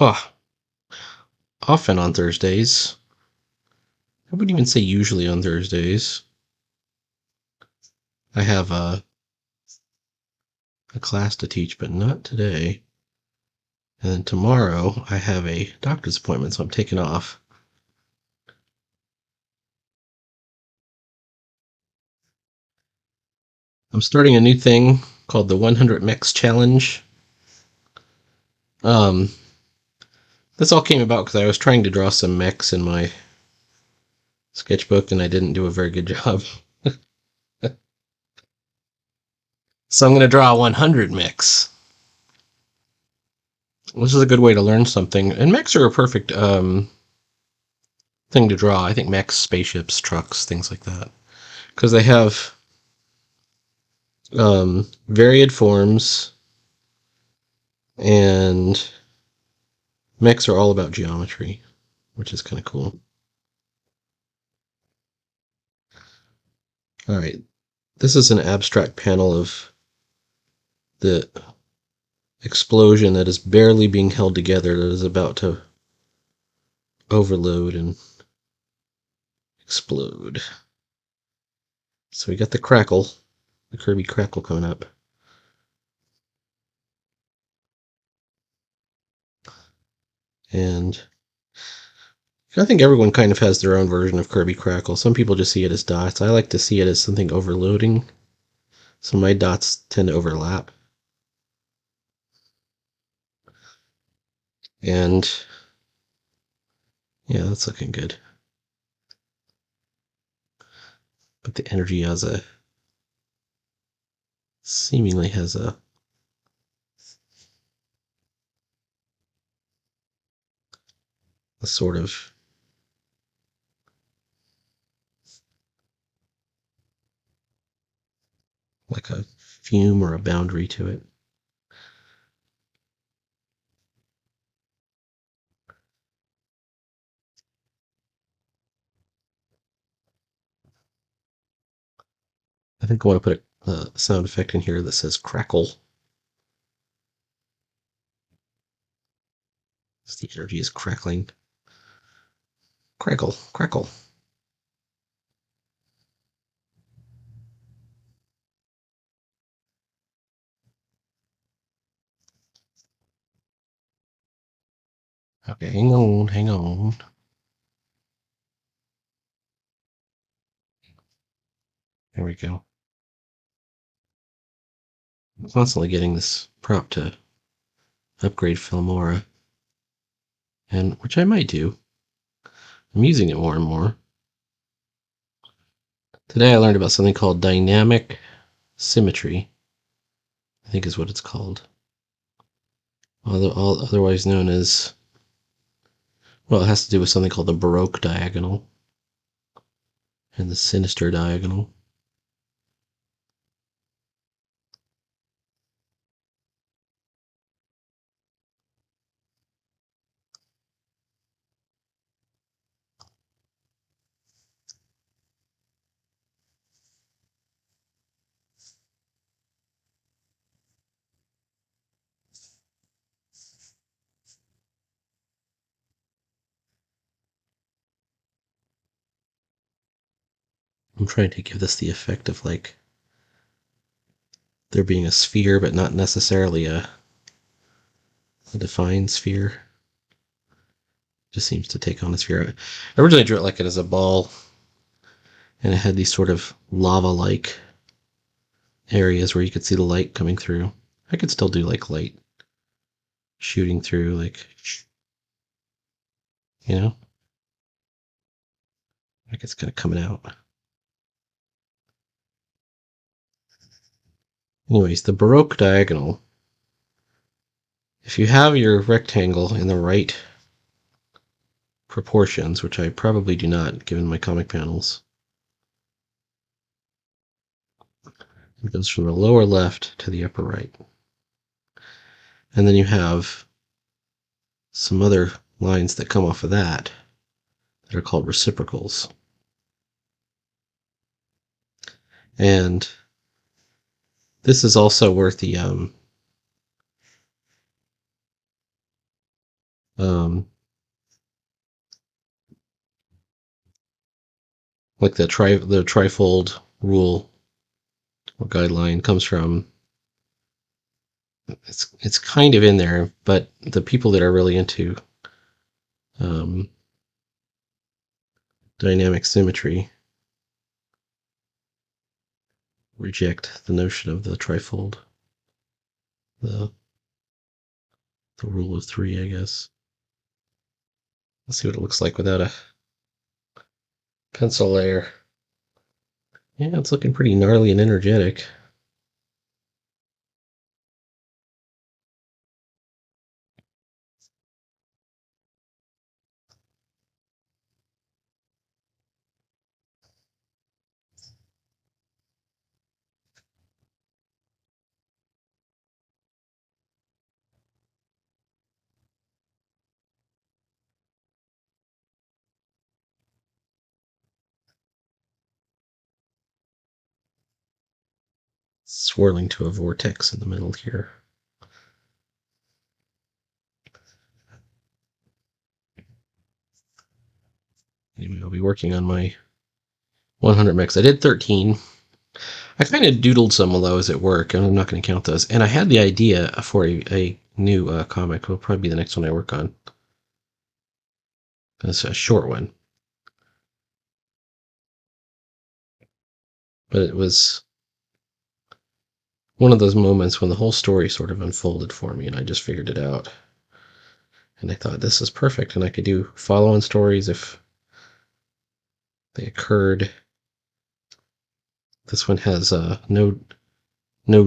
Oh, often on Thursdays. I wouldn't even say usually on Thursdays. I have a class to teach, but not today. And then tomorrow I have a doctor's appointment, so I'm taking off. I'm starting a new thing called the 100 Mechs Challenge. Um, this all came about because I was trying to draw some mechs in my sketchbook, and I didn't do a very good job. So I'm going to draw 100 mechs, which is a good way to learn something. And mechs are a perfect thing to draw. I think mechs, spaceships, trucks, things like that, because they have varied forms, and mechs are all about geometry, which is kind of cool. All right, this is an abstract panel of the explosion that is barely being held together, that is about to overload and explode. So we got the crackle, the Kirby crackle coming up. And I think everyone kind of has their own version of Kirby crackle. Some people just see it as dots. I like to see it as something overloading. So my dots tend to overlap. And yeah, that's looking good. But the energy seemingly has a sort of like a fume or a boundary to it. I think I want to put a sound effect in here that says crackle. As the energy is crackling. Crackle, crackle. Okay, hang on, hang on. There we go. I'm constantly getting this prompt to upgrade Filmora, and which I might do. I'm using it more and more. Today I learned about something called dynamic symmetry, I think is what it's called. Otherwise known as, well, it has to do with something called the Baroque diagonal and the sinister diagonal. I'm trying to give this the effect of like there being a sphere, but not necessarily a defined sphere. Just seems to take on a sphere. I originally drew it like it as a ball, and it had these sort of lava-like areas where you could see the light coming through. I could still do like light shooting through, like, you know, like it's kind of coming out. Anyways, the Baroque diagonal. If you have your rectangle in the right proportions, which I probably do not given my comic panels, it goes from the lower left to the upper right. And then you have some other lines that come off of that are called reciprocals. And this is also where the Like the trifold rule or guideline comes from. It's kind of in there, but the people that are really into um, dynamic symmetry reject the notion of the trifold, the the rule of three, I guess. Let's see what it looks like without a pencil layer. Yeah, it's looking pretty gnarly and energetic. Swirling to a vortex in the middle here. Anyway, I'll be working on my 100 mix. I did 13. I kind of doodled some of those at work, and I'm not going to count those. And I had the idea for a new comic. Will probably be the next one I work on. It's a short one, but it was one of those moments when the whole story sort of unfolded for me, and I just figured it out. And I thought this is perfect, and I could do follow-on stories if they occurred. This one has no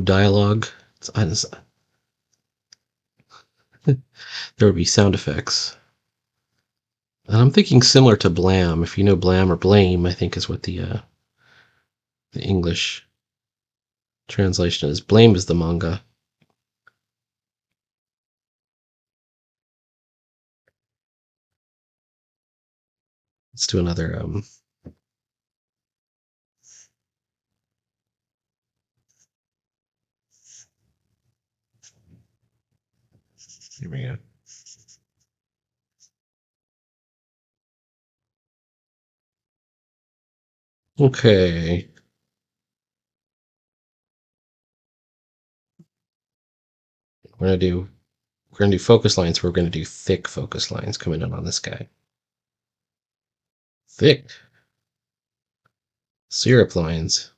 dialogue. There would be sound effects. And I'm thinking similar to Blam. If you know Blam or Blame, I think is what the English translation is. Blame is the manga. Let's do another. Here we go. Okay. We're gonna do focus lines. We're gonna do thick focus lines coming in on this guy. Thick syrup lines.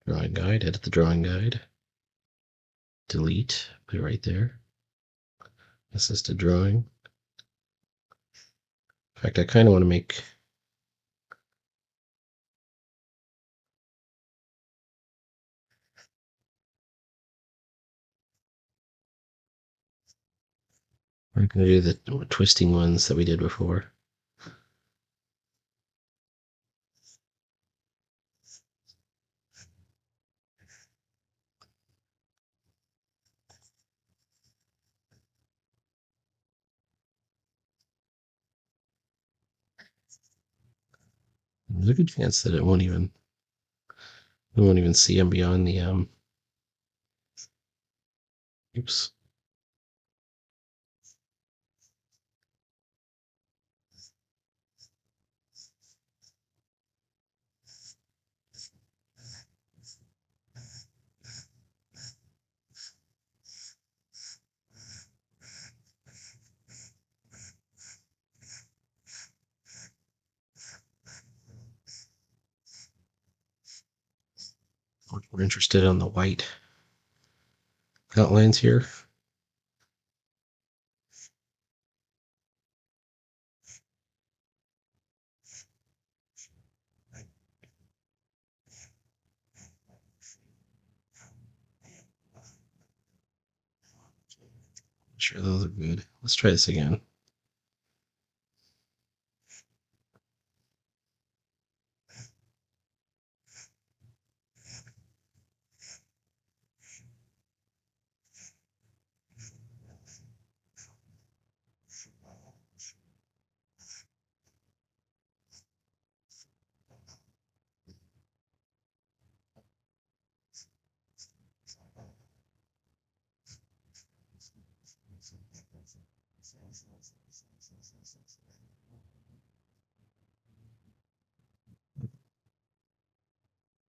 Drawing guide. Edit the drawing guide. Delete. Put it right there. Assisted drawing. In fact, I kind of want to make. We're gonna do the twisting ones that we did before. There's a good chance that we won't even see them beyond the oops. We're interested in the white outlines here. Sure, those are good. Let's try this again.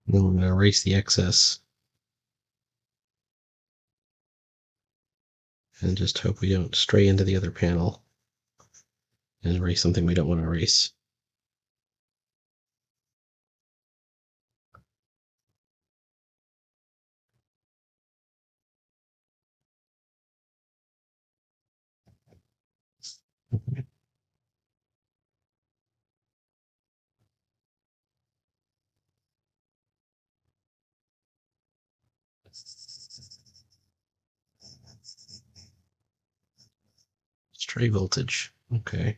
Then we're going to erase the excess and just hope we don't stray into the other panel and erase something we don't want to erase. Stray voltage. Okay.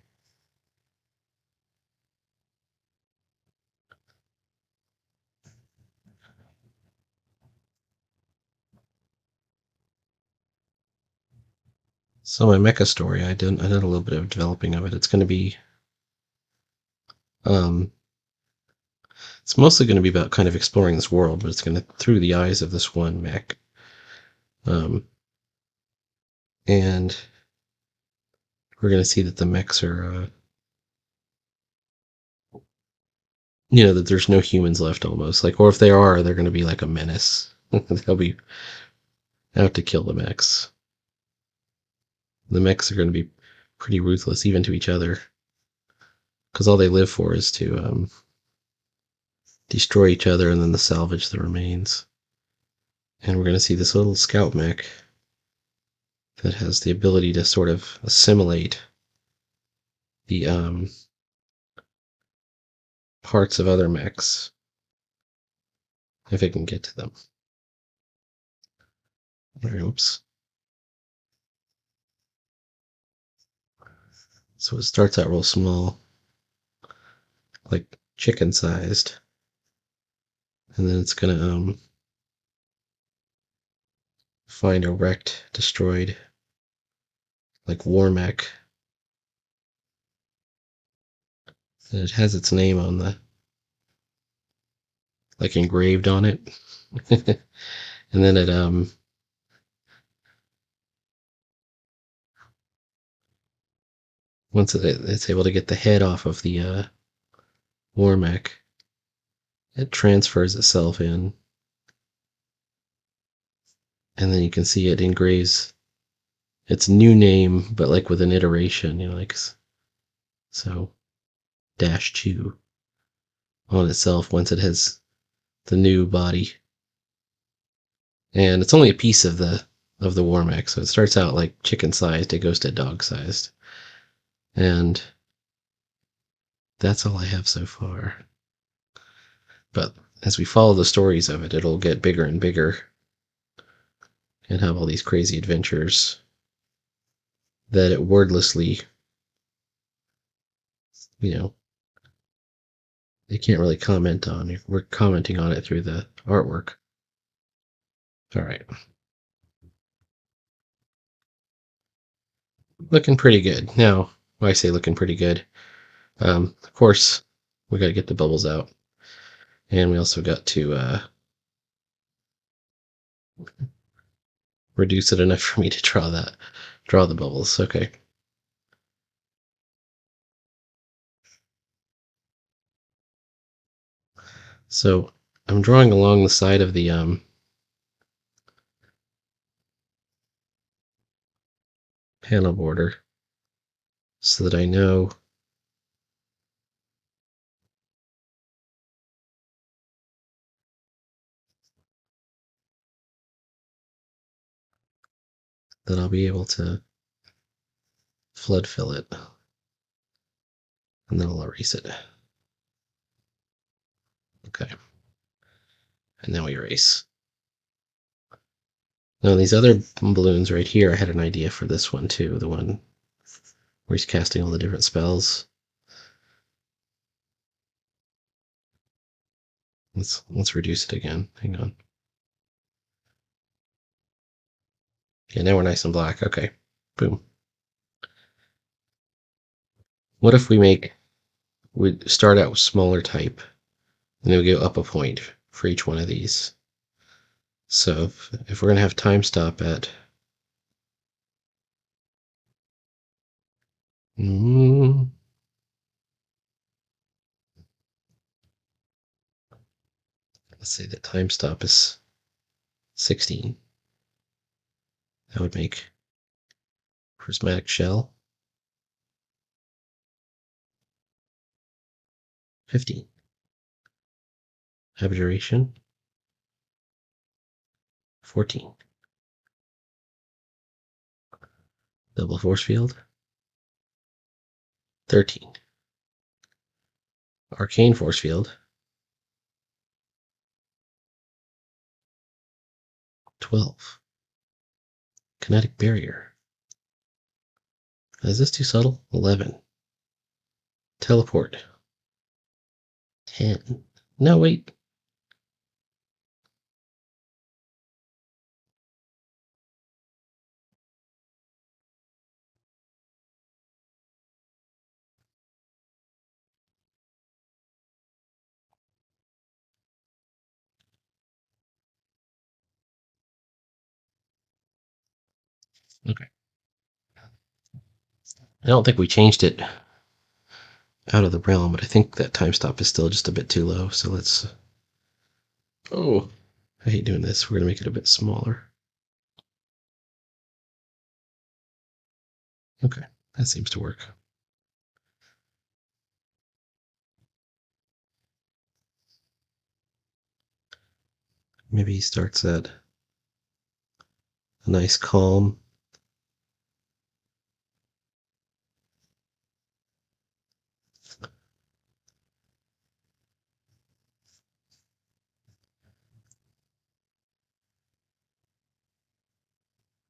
So my mecha story, I did a little bit of developing of it. It's going to be, it's mostly going to be about kind of exploring this world, but it's going to through the eyes of this one mech. And we're going to see that the mechs are, that there's no humans left almost. Like, or if they are, they're going to be like a menace. They'll be out to kill the mechs. The mechs are going to be pretty ruthless, even to each other, because all they live for is to destroy each other and then to salvage the remains. And we're going to see this little scout mech that has the ability to sort of assimilate the parts of other mechs if it can get to them. Oops. So it starts out real small, like chicken sized, and then it's gonna find a wrecked, destroyed, like war mech, and it has its name on the, like engraved on it, and then it once it's able to get the head off of the war mech, it transfers itself in, and then you can see it engraves its new name, but like with an iteration, like so -2 on itself once it has the new body. And it's only a piece of the war mech, so it starts out like chicken sized, it goes to dog sized. And that's all I have so far. But as we follow the stories of it, it'll get bigger and bigger and have all these crazy adventures that it wordlessly, they can't really comment on. We're commenting on it through the artwork. All right. Looking pretty good. Now, when I say looking pretty good, of course, we got to get the bubbles out. And we also got to reduce it enough for me to draw the bubbles. Okay. So I'm drawing along the side of the panel border so that I know that I'll be able to flood fill it, and then I'll erase it. Okay. And now we erase. Now these other balloons right here, I had an idea for this one too, the one where he's casting all the different spells. Let's reduce it again. Hang on. Okay, now we're nice and black. Okay. Boom. What if we start out with smaller type, and then we go up a point for each one of these. So if we're going to have time stop at Mm. Let's say the time stop is 16. That would make prismatic shell 15. Abjuration 14. Double force field 13. Arcane force field 12. Kinetic barrier. Is this too subtle? 11. Teleport 10. No, wait. Okay. I don't think we changed it out of the realm, but I think that time stop is still just a bit too low. So let's. Oh, I hate doing this. We're going to make it a bit smaller. Okay, that seems to work. Maybe he starts at a nice calm.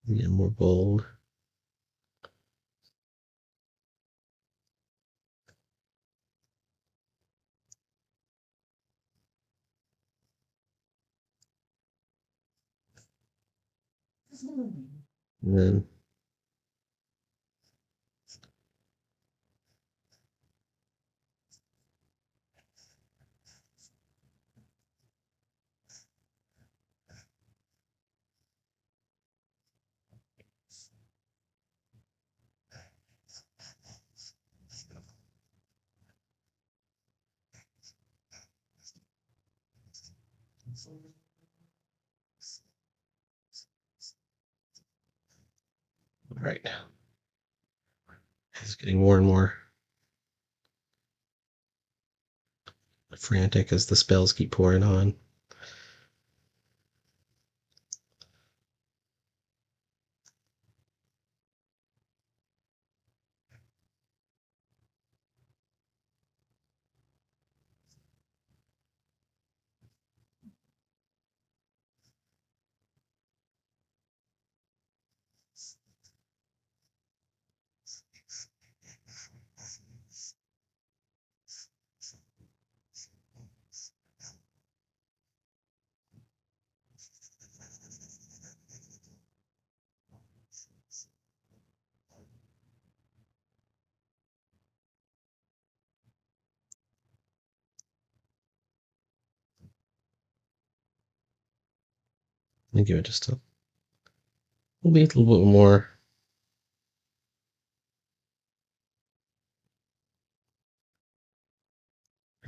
Yeah, more bold. And then all right. He's getting more and more frantic as the spells keep pouring on. Let me give it just a little bit more.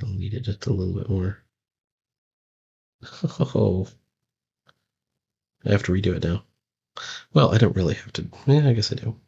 I'll need it just a little bit more. Oh, I have to redo it now. Well, I don't really have to. Yeah, I guess I do.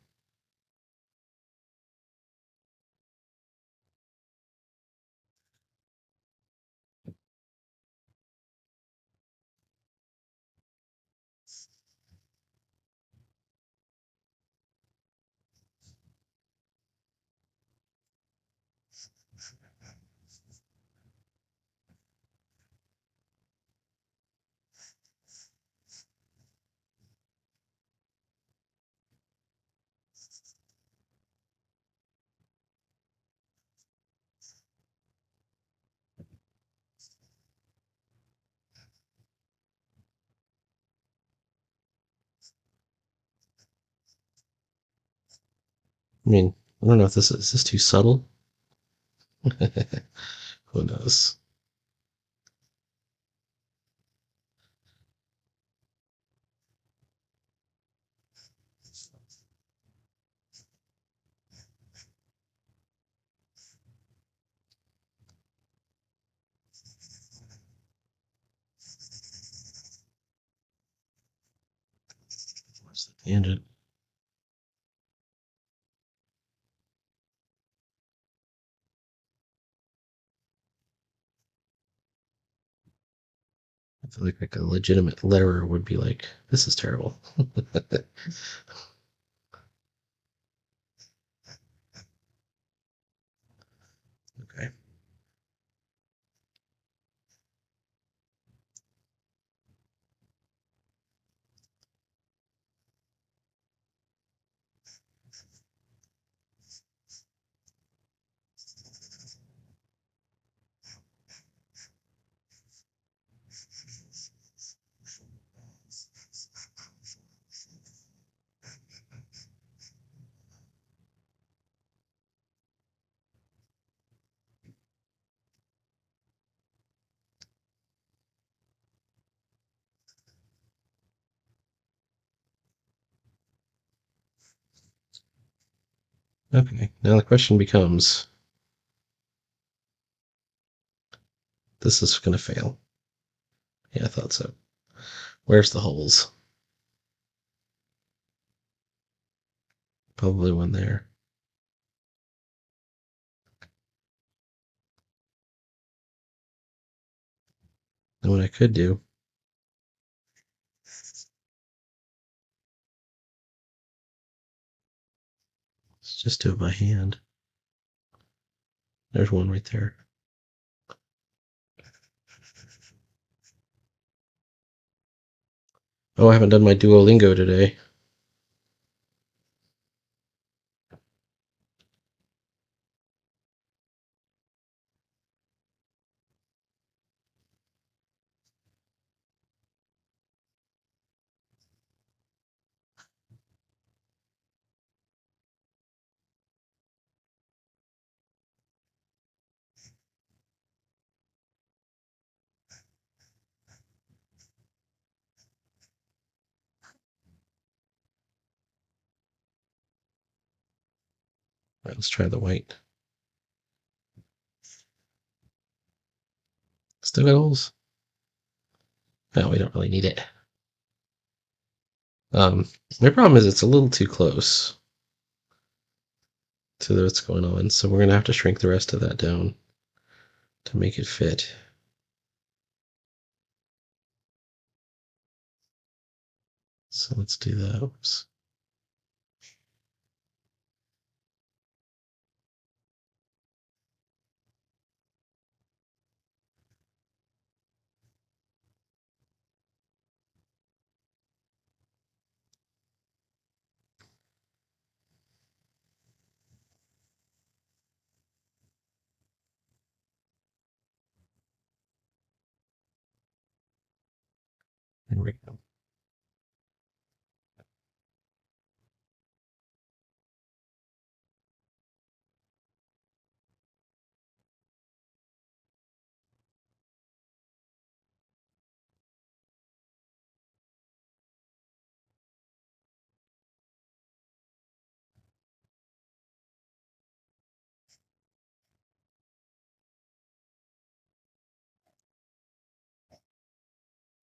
I mean, I don't know if this is this too subtle. Who knows? What's the tangent? I feel like a legitimate letterer would be like, this is terrible. Okay. Okay. Now the question becomes, this is going to fail. Yeah, I thought so. Where's the holes? Probably one there. And what I could do is just do it by hand. There's one right there. Oh, I haven't done my Duolingo today. All right, let's try the white. Still got holes? No, we don't really need it. My problem is it's a little too close to what's going on, so we're gonna have to shrink the rest of that down to make it fit. So let's do that. Oops. There we go.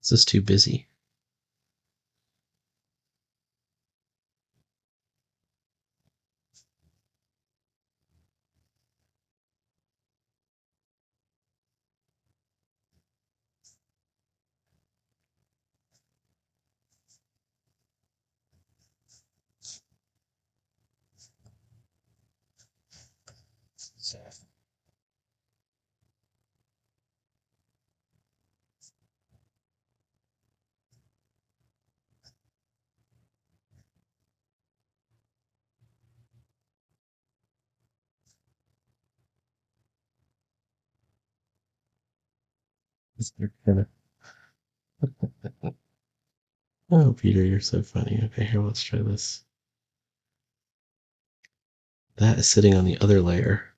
This is too busy. Oh, Peter, you're so funny. Okay, here, let's try this. That is sitting on the other layer.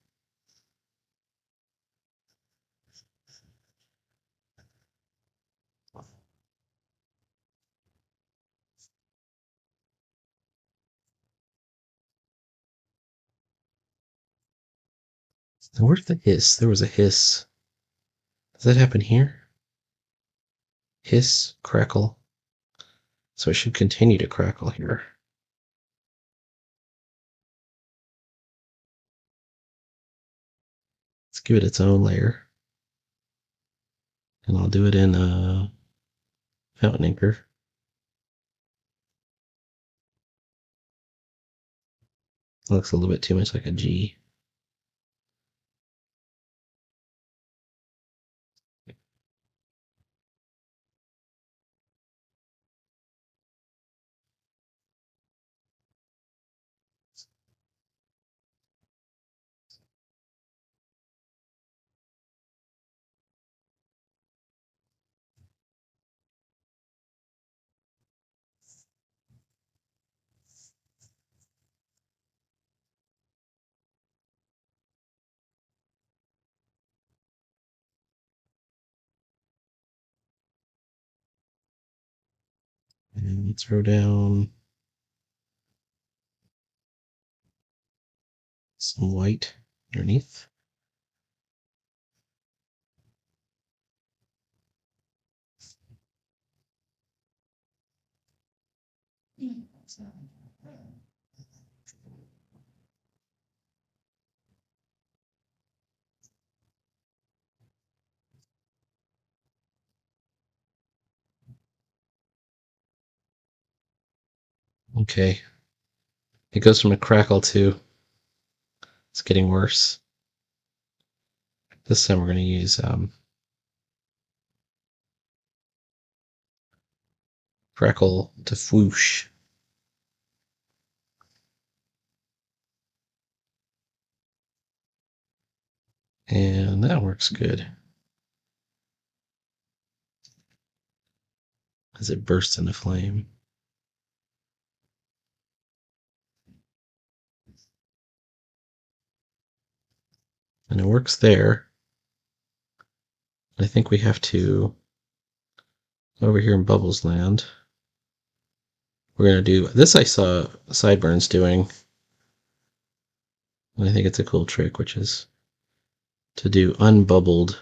Now, where's the hiss? There was a hiss. Does that happen here? Hiss, crackle. So it should continue to crackle here. Let's give it its own layer. And I'll do it in Fountain Inker. It looks a little bit too much like a G. And throw down some white underneath. Okay. It goes from a crackle to it's getting worse. This time we're going to use crackle to whoosh. And that works good. As it bursts into flame. And it works there. I think we have to, over here in Bubbles Land, we're going to do, this I saw Sideburns doing, and I think it's a cool trick, which is to do unbubbled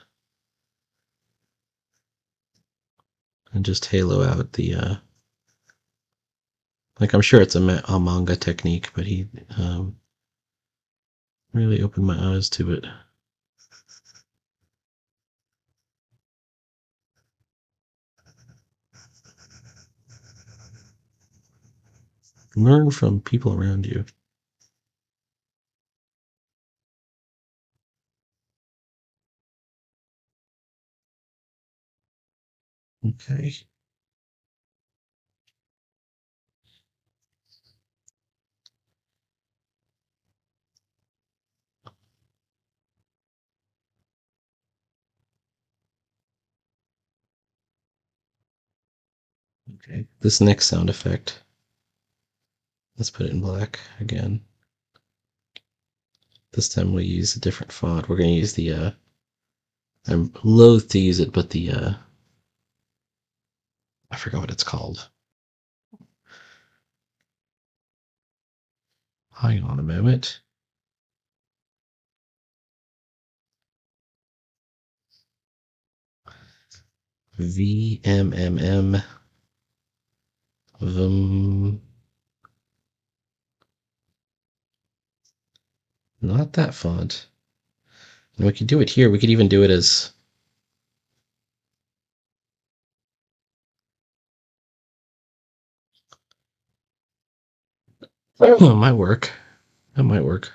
and just halo out the, like I'm sure it's a manga technique, but he really opened my eyes to it. Learn from people around you. Okay. Okay. This next sound effect, let's put it in black again. This time we'll use a different font. We're going to use the, I'm loath to use it, but the, I forgot what it's called. Hang on a moment. VMMM. Not that font. And we could do it here. We could even do it as oh, it might work. That might work.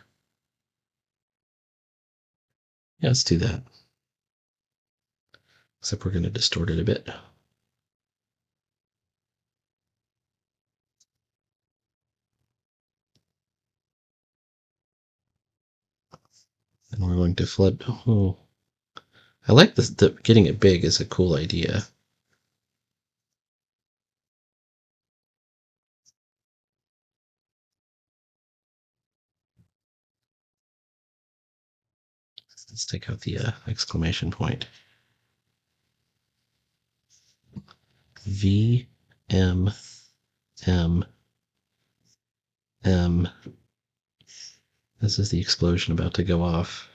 Yeah, let's do that. Except we're going to distort it a bit. And we're going to flood. Oh, I like this. Getting it big is a cool idea. Let's take out the exclamation point. V M M M. This is the explosion about to go off.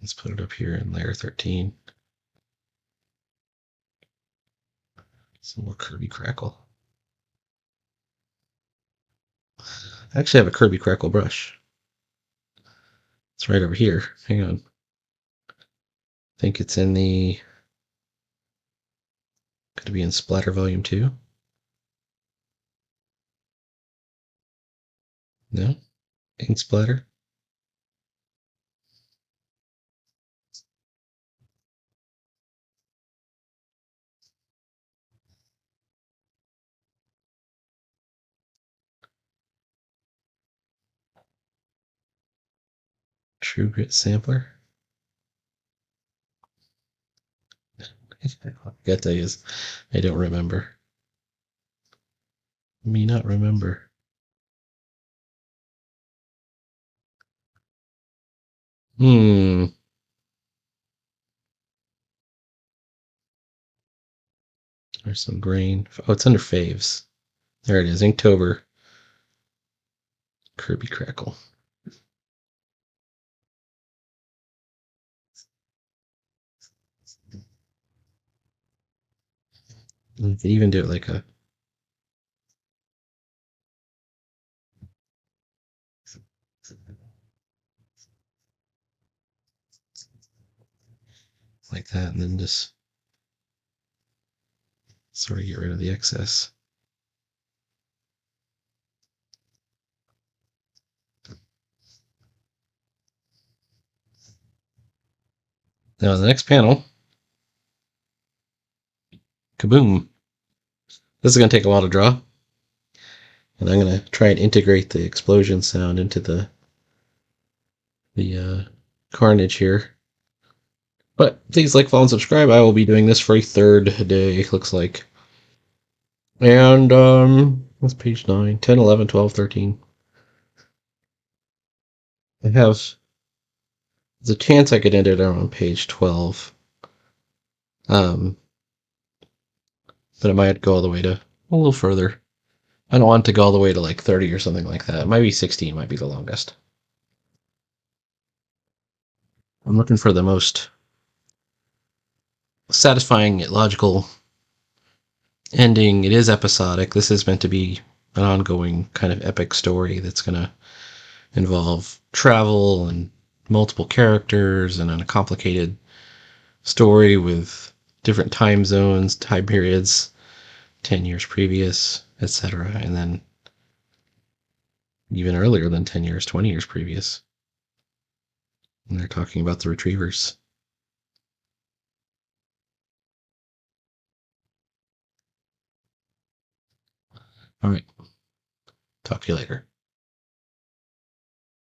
Let's put it up here in layer 13. Some more Kirby Crackle. I actually have a Kirby Crackle brush. It's right over here. Hang on. I think it's in the... Could it be in Splatter Volume 2? No? Ink Splatter? True Grit Sampler? I gotta tell you, I don't remember. Me not remember. Hmm. There's some grain. Oh, it's under faves. There it is. Inktober. Kirby Crackle. You could even do it like that, and then just sort of get rid of the excess. Now the next panel, kaboom. This is going to take a while to draw, and I'm going to try and integrate the explosion sound into the carnage here. But please like, follow, and subscribe. I will be doing this for a third day, looks like. And what's page 9, 10, 11, 12, 13. I have, there's a chance I could end it on page 12. But I might go all the way to a little further. I don't want to go all the way to like 30 or something like that. Maybe 16 might be the longest. I'm looking for the most satisfying, logical ending. It is episodic. This is meant to be an ongoing kind of epic story that's going to involve travel and multiple characters and a complicated story with different time zones, time periods, 10 years previous, etc. And then even earlier than 10 years, 20 years previous. And they're talking about the retrievers. All right. Talk to you later.